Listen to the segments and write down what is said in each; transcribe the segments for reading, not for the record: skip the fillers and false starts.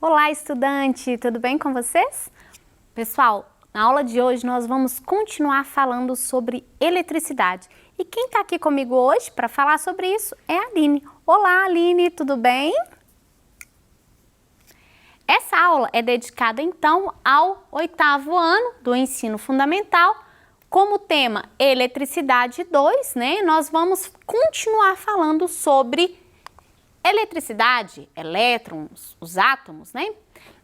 Olá, estudante! Tudo bem com vocês? Pessoal, na aula de hoje nós vamos continuar falando sobre eletricidade. E quem está aqui comigo hoje para falar sobre isso é a Aline. Olá, Aline, tudo bem? Essa aula é dedicada então ao 8º ano do ensino fundamental. Como tema Eletricidade 2, né? Nós vamos continuar falando sobre eletricidade, elétrons, os átomos, né?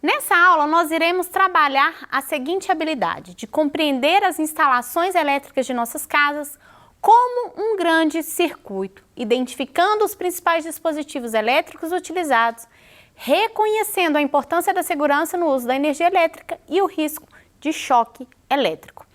Nessa aula nós iremos trabalhar a seguinte habilidade de compreender as instalações elétricas de nossas casas como um grande circuito, identificando os principais dispositivos elétricos utilizados, reconhecendo a importância da segurança no uso da energia elétrica e o risco de choque elétrico.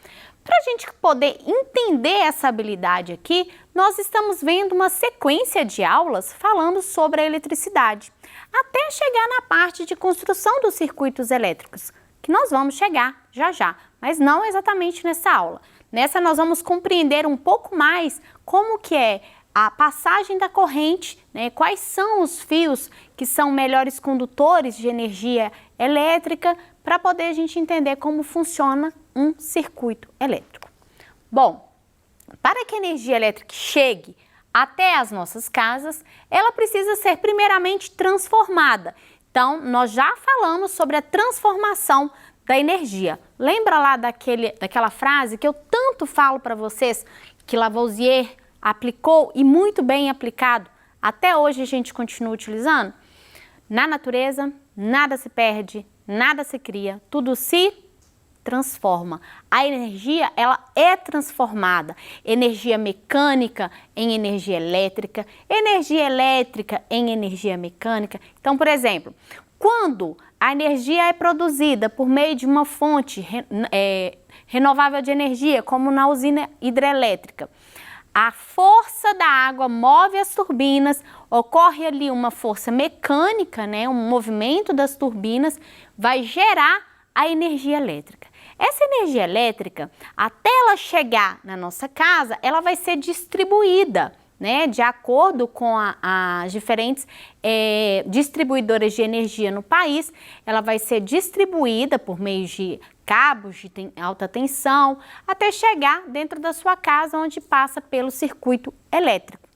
Para a gente poder entender essa habilidade aqui, nós estamos vendo uma sequência de aulas falando sobre a eletricidade, até chegar na parte de construção dos circuitos elétricos, que nós vamos chegar já, mas não exatamente nessa aula. Nessa nós vamos compreender um pouco mais como que é a passagem da corrente, né? Quais são os fios que são melhores condutores de energia elétrica, para poder a gente entender como funciona um circuito elétrico. Bom, para que a energia elétrica chegue até as nossas casas, ela precisa ser primeiramente transformada. Então, nós já falamos sobre a transformação da energia. Lembra lá daquela frase que eu tanto falo para vocês, que Lavoisier aplicou e muito bem aplicado, até hoje a gente continua utilizando? Na natureza, nada se perde, nada se cria, tudo se transforma. A energia, ela é transformada. Energia mecânica em energia elétrica em energia mecânica. Então, por exemplo, quando a energia é produzida por meio de uma fonte renovável de energia, como na usina hidrelétrica, a força da água move as turbinas, ocorre ali uma força mecânica, né, um movimento das turbinas, vai gerar a energia elétrica. Essa energia elétrica, até ela chegar na nossa casa, ela vai ser distribuída, né, de acordo com as diferentes distribuidoras de energia no país. Ela vai ser distribuída por meio de cabos de alta tensão, até chegar dentro da sua casa, onde passa pelo circuito elétrico.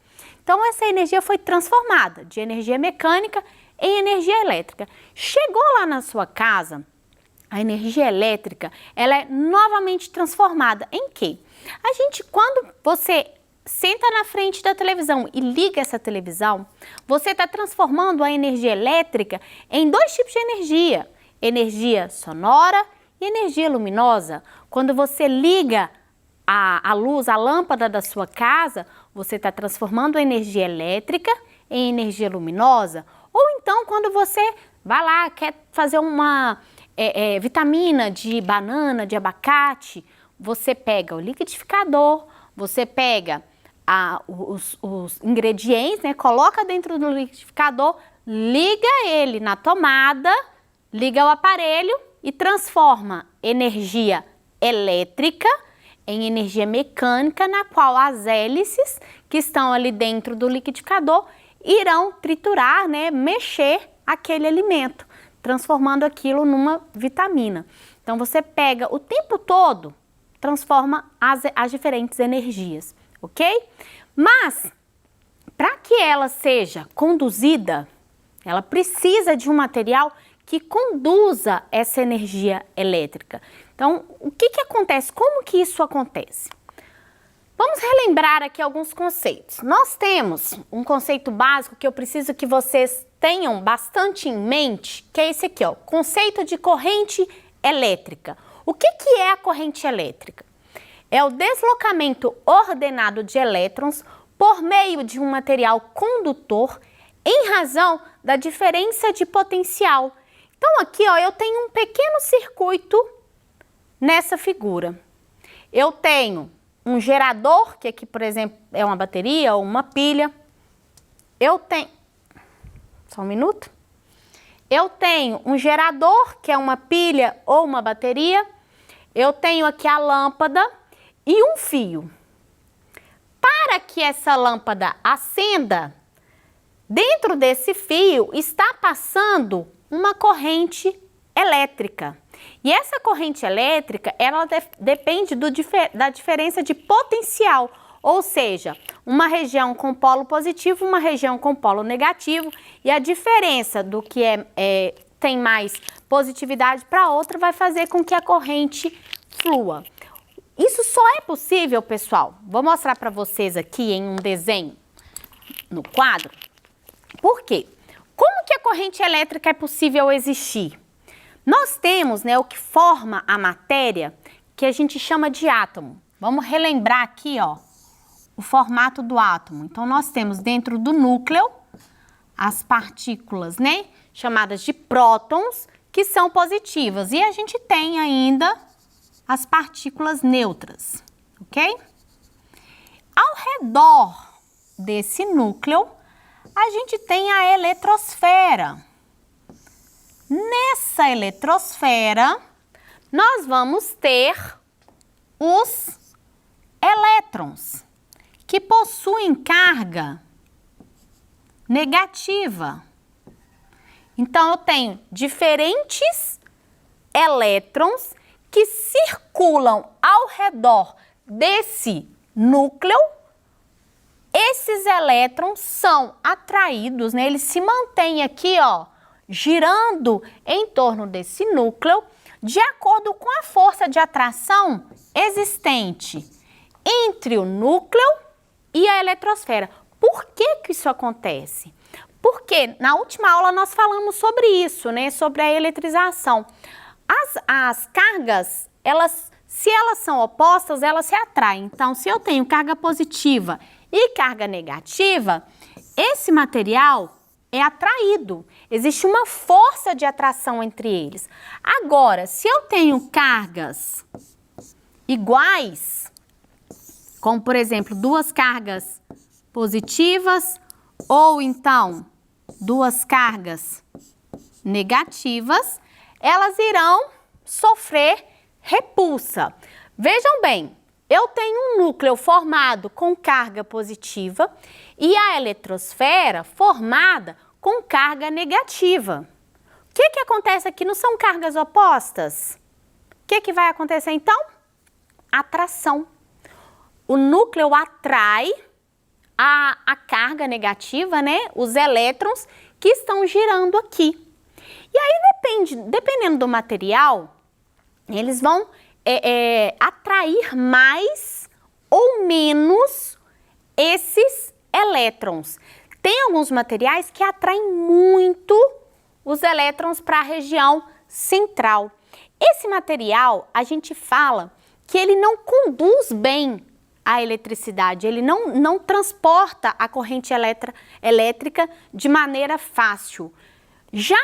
Então, essa energia foi transformada de energia mecânica em energia elétrica. Chegou lá na sua casa, a energia elétrica, ela é novamente transformada em quê? Quando você senta na frente da televisão e liga essa televisão, você está transformando a energia elétrica em dois tipos de energia: energia sonora e energia luminosa. Quando você liga a luz, a lâmpada da sua casa, você está transformando a energia elétrica em energia luminosa. Ou então, quando você vai lá, quer fazer uma vitamina de banana, de abacate, você pega o liquidificador, você pega os ingredientes, né, coloca dentro do liquidificador, liga ele na tomada, liga o aparelho e transforma energia elétrica em energia mecânica, na qual as hélices que estão ali dentro do liquidificador irão triturar, né, mexer aquele alimento, transformando aquilo numa vitamina. Então você pega o tempo todo, transforma as diferentes energias, ok? Mas, para que ela seja conduzida, ela precisa de um material que conduza essa energia elétrica. Então, o que acontece? Como que isso acontece? Vamos relembrar aqui alguns conceitos. Nós temos um conceito básico que eu preciso que vocês tenham bastante em mente, que é esse aqui, ó, conceito de corrente elétrica. O que é a corrente elétrica? É o deslocamento ordenado de elétrons por meio de um material condutor em razão da diferença de potencial. Então aqui, ó, eu tenho um pequeno circuito nessa figura. Eu tenho um gerador, que aqui, por exemplo, é uma bateria ou uma pilha. Eu tenho... Só um minuto. Eu tenho um gerador, que é uma pilha ou uma bateria. Eu tenho aqui a lâmpada e um fio. Para que essa lâmpada acenda, dentro desse fio está passando uma corrente elétrica. E essa corrente elétrica, ela depende da diferença de potencial, ou seja, uma região com polo positivo, uma região com polo negativo, e a diferença do que tem mais positividade para outra vai fazer com que a corrente flua. Isso só é possível, pessoal, vou mostrar para vocês aqui em um desenho no quadro. Por quê? Como que a corrente elétrica é possível existir? Nós temos, né, o que forma a matéria, que a gente chama de átomo. Vamos relembrar aqui, ó, o formato do átomo. Então, nós temos dentro do núcleo as partículas, né, chamadas de prótons, que são positivas. E a gente tem ainda as partículas neutras, ok? Ao redor desse núcleo, a gente tem a eletrosfera. Nessa eletrosfera, nós vamos ter os elétrons, que possuem carga negativa. Então, eu tenho diferentes elétrons que circulam ao redor desse núcleo. Esses elétrons são atraídos, né? Eles se mantêm aqui, ó, girando em torno desse núcleo, de acordo com a força de atração existente entre o núcleo e a eletrosfera. Por que que isso acontece? Porque na última aula nós falamos sobre isso, né? Sobre a eletrização. As cargas, se elas são opostas, elas se atraem. Então, se eu tenho carga positiva e carga negativa, esse material é atraído. Existe uma força de atração entre eles. Agora, se eu tenho cargas iguais, como por exemplo, duas cargas positivas ou então duas cargas negativas, elas irão sofrer repulsa. Vejam bem, eu tenho um núcleo formado com carga positiva e a eletrosfera formada com carga negativa. O que que acontece aqui? Não são cargas opostas? O que que vai acontecer então? Atração. O núcleo atrai a carga negativa, né? Os elétrons que estão girando aqui. E aí, dependendo do material, eles vão atrair mais ou menos esses elétrons. Tem alguns materiais que atraem muito os elétrons para a região central. Esse material, a gente fala que ele não conduz bem a eletricidade, ele não transporta a corrente elétrica de maneira fácil. Já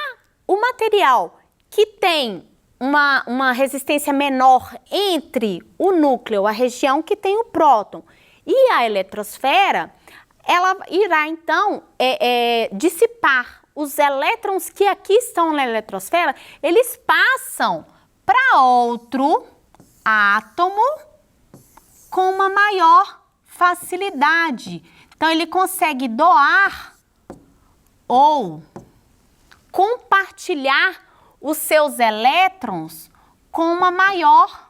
o material que tem uma resistência menor entre o núcleo, a região que tem o próton, e a eletrosfera, ela irá então dissipar os elétrons que aqui estão na eletrosfera, eles passam para outro átomo com uma maior facilidade. Então, ele consegue doar ou compartilhar os seus elétrons com uma maior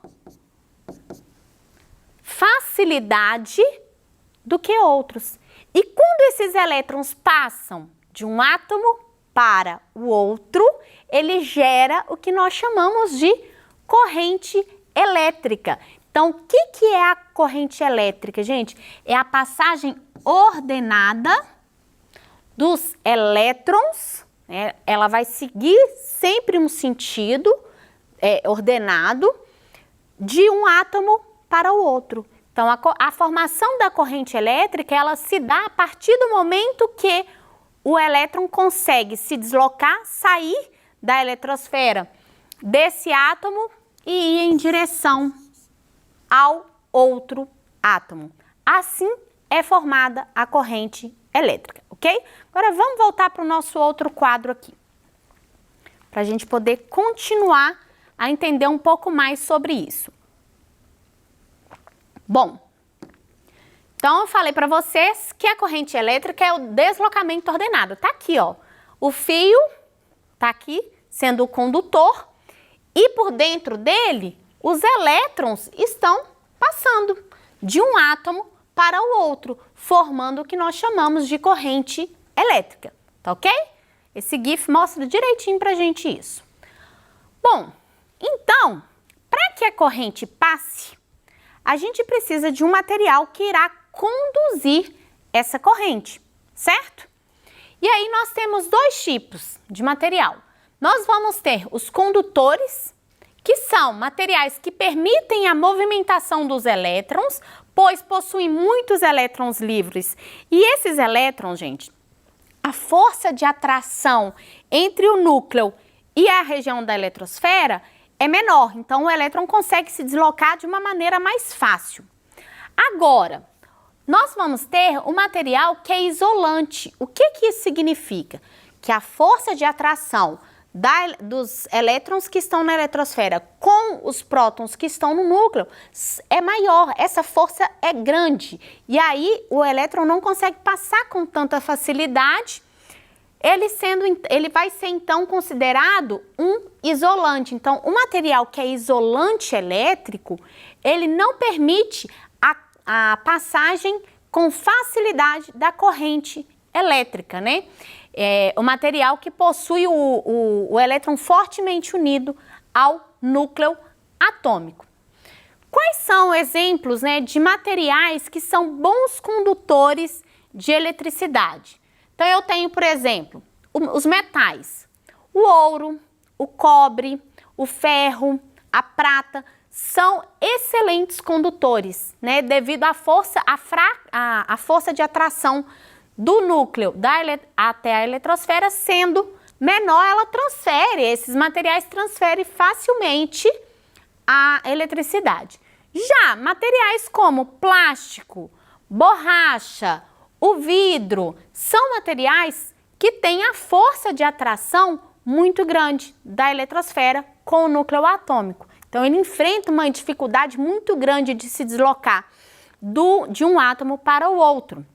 facilidade do que outros. E quando esses elétrons passam de um átomo para o outro, ele gera o que nós chamamos de corrente elétrica. Então, o que é a corrente elétrica, gente? É a passagem ordenada dos elétrons, né? Ela vai seguir sempre um sentido ordenado de um átomo para o outro. Então, a formação da corrente elétrica, ela se dá a partir do momento que o elétron consegue se deslocar, sair da eletrosfera desse átomo e ir em direção ao outro átomo. Assim é formada a corrente elétrica, ok? Agora vamos voltar para o nosso outro quadro aqui, para a gente poder continuar a entender um pouco mais sobre isso. Bom, então eu falei para vocês que a corrente elétrica é o deslocamento ordenado. Tá aqui, ó, o fio está aqui sendo o condutor e por dentro dele os elétrons estão passando de um átomo para o outro, formando o que nós chamamos de corrente elétrica, tá ok? Esse GIF mostra direitinho pra gente isso. Bom, então, para que a corrente passe, a gente precisa de um material que irá conduzir essa corrente, certo? E aí nós temos dois tipos de material. Nós vamos ter os condutores, que são materiais que permitem a movimentação dos elétrons, pois possuem muitos elétrons livres. E esses elétrons, gente, a força de atração entre o núcleo e a região da eletrosfera é menor, então o elétron consegue se deslocar de uma maneira mais fácil. Agora, nós vamos ter um material que é isolante. O que isso significa? Que a força de atração dos elétrons que estão na eletrosfera com os prótons que estão no núcleo é maior, essa força é grande. E aí o elétron não consegue passar com tanta facilidade, ele vai ser então considerado um isolante. Então, o material que é isolante elétrico, ele não permite a passagem com facilidade da corrente elétrica, né? É o material que possui o elétron fortemente unido ao núcleo atômico. Quais são exemplos, né, de materiais que são bons condutores de eletricidade? Então, eu tenho, por exemplo, os metais, o ouro, o cobre, o ferro, a prata, são excelentes condutores, né, devido à força de atração do núcleo até a eletrosfera sendo menor, esses materiais transferem facilmente a eletricidade. Já materiais como plástico, borracha, o vidro, são materiais que têm a força de atração muito grande da eletrosfera com o núcleo atômico. Então, ele enfrenta uma dificuldade muito grande de se deslocar de um átomo para o outro.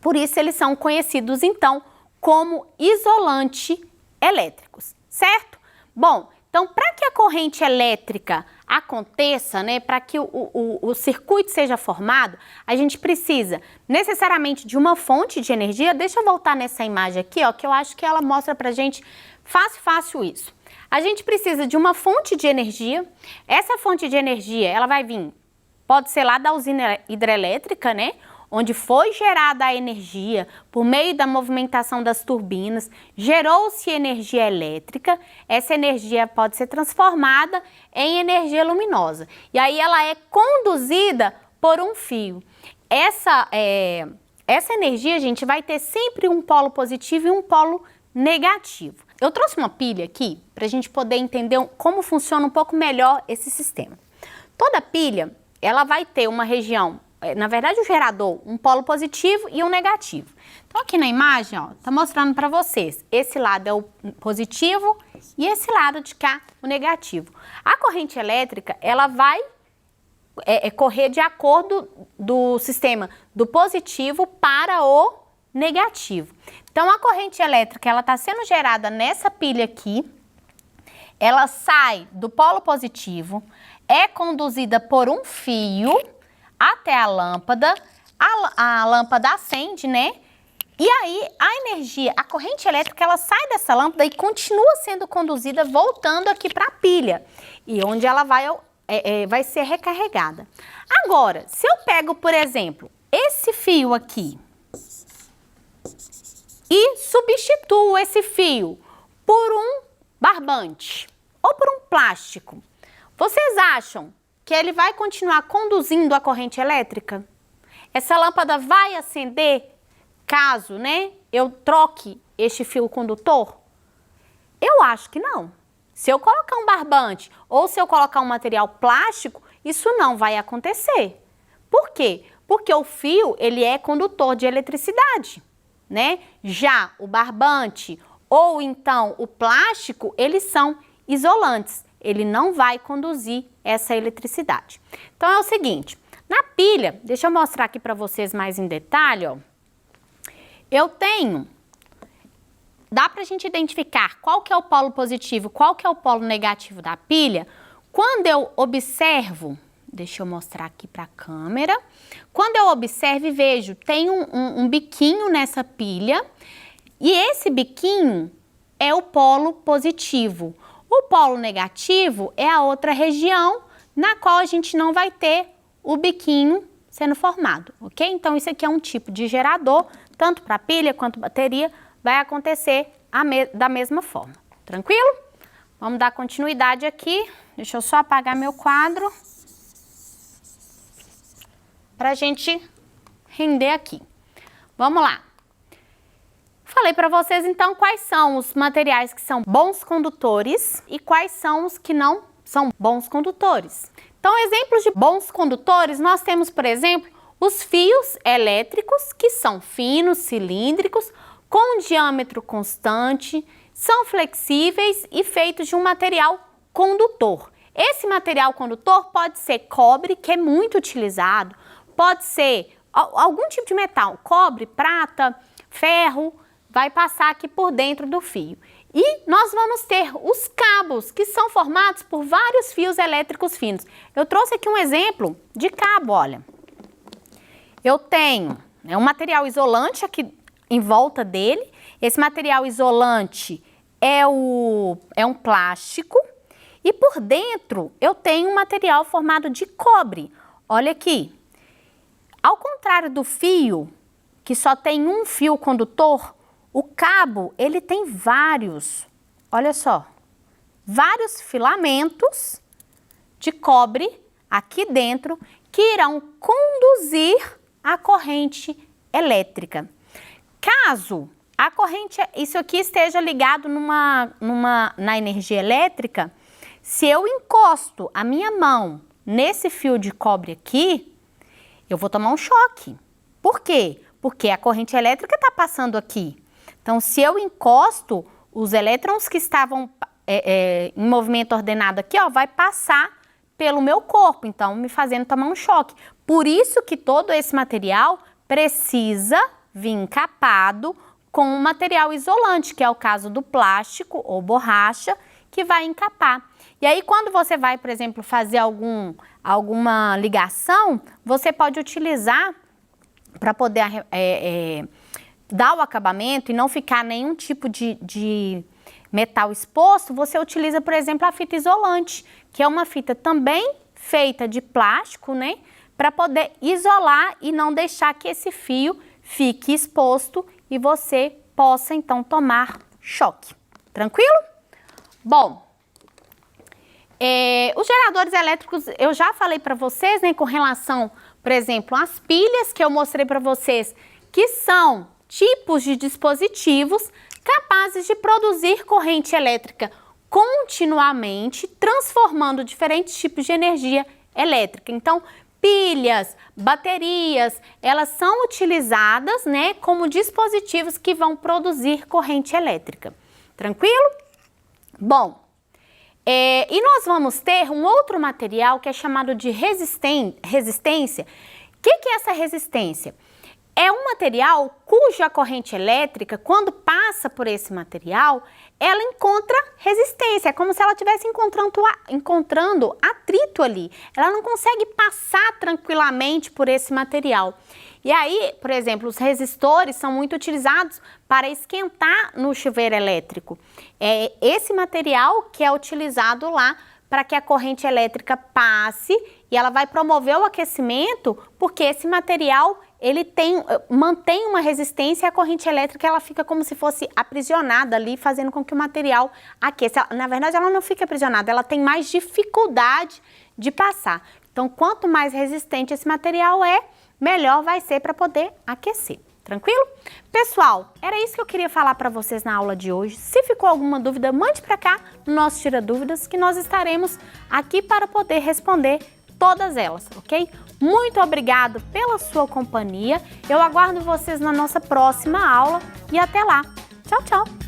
Por isso, eles são conhecidos, então, como isolante elétricos, certo? Bom, então, para que a corrente elétrica aconteça, né, para que o circuito seja formado, a gente precisa necessariamente de uma fonte de energia. Deixa eu voltar nessa imagem aqui, ó, que eu acho que ela mostra pra gente fácil isso. A gente precisa de uma fonte de energia. Essa fonte de energia, ela vai vir, pode ser lá da usina hidrelétrica, né, onde foi gerada a energia por meio da movimentação das turbinas, gerou-se energia elétrica, essa energia pode ser transformada em energia luminosa. E aí ela é conduzida por um fio. Essa energia, gente, vai ter sempre um polo positivo e um polo negativo. Eu trouxe uma pilha aqui para a gente poder entender como funciona um pouco melhor esse sistema. Toda pilha, ela vai ter uma região, na verdade o gerador, um polo positivo e um negativo. Então aqui na imagem, ó, tá mostrando para vocês, esse lado é o positivo e esse lado de cá o negativo. A corrente elétrica, ela vai correr de acordo do sistema do positivo para o negativo. Então a corrente elétrica, ela está sendo gerada nessa pilha aqui, ela sai do polo positivo, é conduzida por um fio até a lâmpada acende, né? E aí a energia, a corrente elétrica, ela sai dessa lâmpada e continua sendo conduzida voltando aqui para a pilha, e onde ela vai ser recarregada. Agora, se eu pego, por exemplo, esse fio aqui e substituo esse fio por um barbante ou por um plástico, vocês acham que ele vai continuar conduzindo a corrente elétrica? Essa lâmpada vai acender caso, né, eu troque este fio condutor? Eu acho que não. Se eu colocar um barbante ou se eu colocar um material plástico, isso não vai acontecer. Por quê? Porque o fio, ele é condutor de eletricidade, né? Já o barbante ou então o plástico, eles são isolantes. Ele não vai conduzir essa eletricidade. Então é o seguinte, na pilha, deixa eu mostrar aqui para vocês mais em detalhe, ó. Eu tenho dá pra gente identificar qual que é o polo positivo, qual que é o polo negativo da pilha, quando eu observo, deixa eu mostrar aqui pra câmera, quando eu observo e vejo, tem um biquinho nessa pilha, e esse biquinho é o polo positivo. O polo negativo é a outra região na qual a gente não vai ter o biquinho sendo formado, ok? Então, isso aqui é um tipo de gerador, tanto para pilha quanto bateria, vai acontecer da mesma forma. Tranquilo? Vamos dar continuidade aqui. Deixa eu só apagar meu quadro para a gente render aqui. Vamos lá. Falei para vocês, então, quais são os materiais que são bons condutores e quais são os que não são bons condutores. Então, exemplos de bons condutores, nós temos, por exemplo, os fios elétricos, que são finos, cilíndricos, com um diâmetro constante, são flexíveis e feitos de um material condutor. Esse material condutor pode ser cobre, que é muito utilizado, pode ser algum tipo de metal, cobre, prata, ferro, vai passar aqui por dentro do fio. E nós vamos ter os cabos, que são formados por vários fios elétricos finos. Eu trouxe aqui um exemplo de cabo, olha. Eu tenho um material isolante aqui em volta dele. Esse material isolante é um plástico. E por dentro eu tenho um material formado de cobre. Olha aqui. Ao contrário do fio, que só tem um fio condutor, o cabo, ele tem vários, olha só, vários filamentos de cobre aqui dentro que irão conduzir a corrente elétrica. Caso a corrente, isso aqui esteja ligado na energia elétrica, se eu encosto a minha mão nesse fio de cobre aqui, eu vou tomar um choque. Por quê? Porque a corrente elétrica está passando aqui. Então, se eu encosto, os elétrons que estavam em movimento ordenado aqui, ó, vai passar pelo meu corpo, então me fazendo tomar um choque. Por isso que todo esse material precisa vir encapado com um material isolante, que é o caso do plástico ou borracha, que vai encapar. E aí, quando você vai, por exemplo, fazer alguma ligação, você pode utilizar para poder dar o acabamento e não ficar nenhum tipo de metal exposto, você utiliza, por exemplo, a fita isolante, que é uma fita também feita de plástico, né? Para poder isolar e não deixar que esse fio fique exposto e você possa, então, tomar choque. Tranquilo? Bom, os geradores elétricos, eu já falei para vocês, né, com relação, por exemplo, às pilhas, que eu mostrei para vocês, que são tipos de dispositivos capazes de produzir corrente elétrica continuamente, transformando diferentes tipos de energia elétrica. Então, pilhas, baterias, elas são utilizadas, né, como dispositivos que vão produzir corrente elétrica. Tranquilo? Bom, e nós vamos ter um outro material que é chamado de resistência. O que é essa resistência? É um material cuja corrente elétrica, quando passa por esse material, ela encontra resistência. É como se ela estivesse encontrando atrito ali. Ela não consegue passar tranquilamente por esse material. E aí, por exemplo, os resistores são muito utilizados para esquentar no chuveiro elétrico. É esse material que é utilizado lá para que a corrente elétrica passe e ela vai promover o aquecimento, porque esse material ele mantém uma resistência e a corrente elétrica ela fica como se fosse aprisionada ali, fazendo com que o material aqueça. Na verdade, ela não fica aprisionada, ela tem mais dificuldade de passar. Então, quanto mais resistente esse material é, melhor vai ser para poder aquecer. Tranquilo? Pessoal, era isso que eu queria falar para vocês na aula de hoje. Se ficou alguma dúvida, mande para cá no nosso Tira Dúvidas, que nós estaremos aqui para poder responder todas elas, ok? Muito obrigado pela sua companhia. Eu aguardo vocês na nossa próxima aula e até lá. Tchau, tchau!